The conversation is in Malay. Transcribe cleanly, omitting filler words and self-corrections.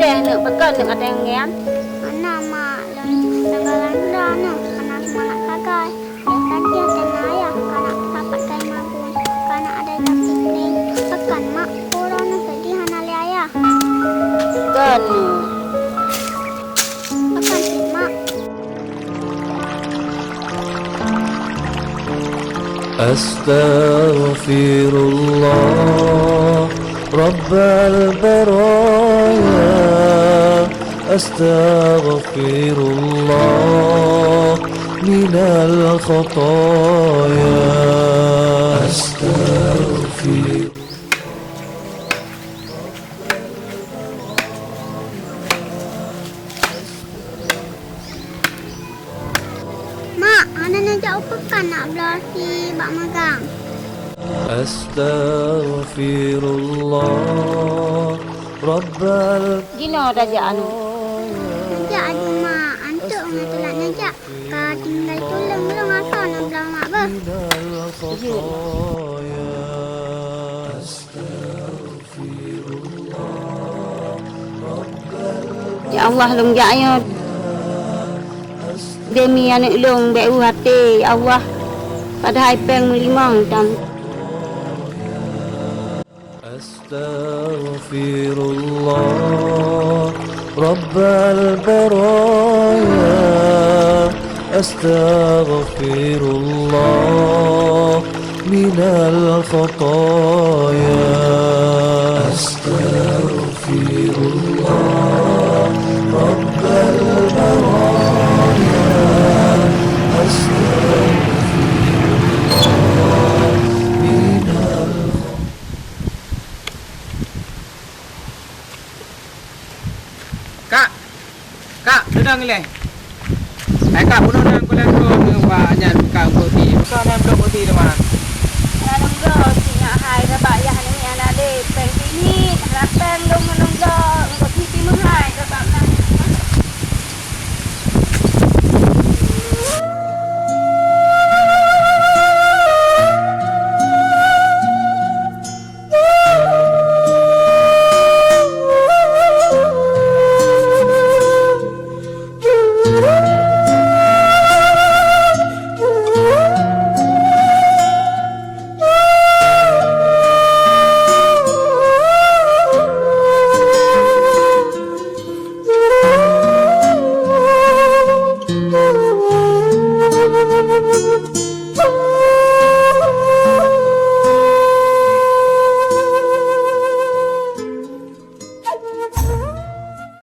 deh nak pekan nak kata yang ngian. Mana mak langgaran dah nak kena semangat kagai. Yang tadi ada ayah kena dapat kain mabun. Kena ada dapet ning. Pekan mak orang nak sedih hana le ayah. Kan. Pekan si mak. Astaghfirullah Rabbal baraya Astaghfirullah minal khataya Astaghfirullah. Mak, ana nak jauh pekan nak belah si bak magang. Astaghfirullah Rabbal Gino raja anu. Najak ada mak. Antuk nak telat najak. Kau tinggal tolong belum asal nak belah mak ber. minal khataya Ya Allah long jaya. Demi anak long beu hati ya Allah. Pada peng melimang tam. Astaghfirullah Rabbal baraya Astaghfirullah minal khataya Astaghfirullah Rabbal baraya Astaghfirullah minal. Kak, sedang leh. Kak, bunuh dan kulang tu wa nya kau putih. Kau dan kau putih di mana?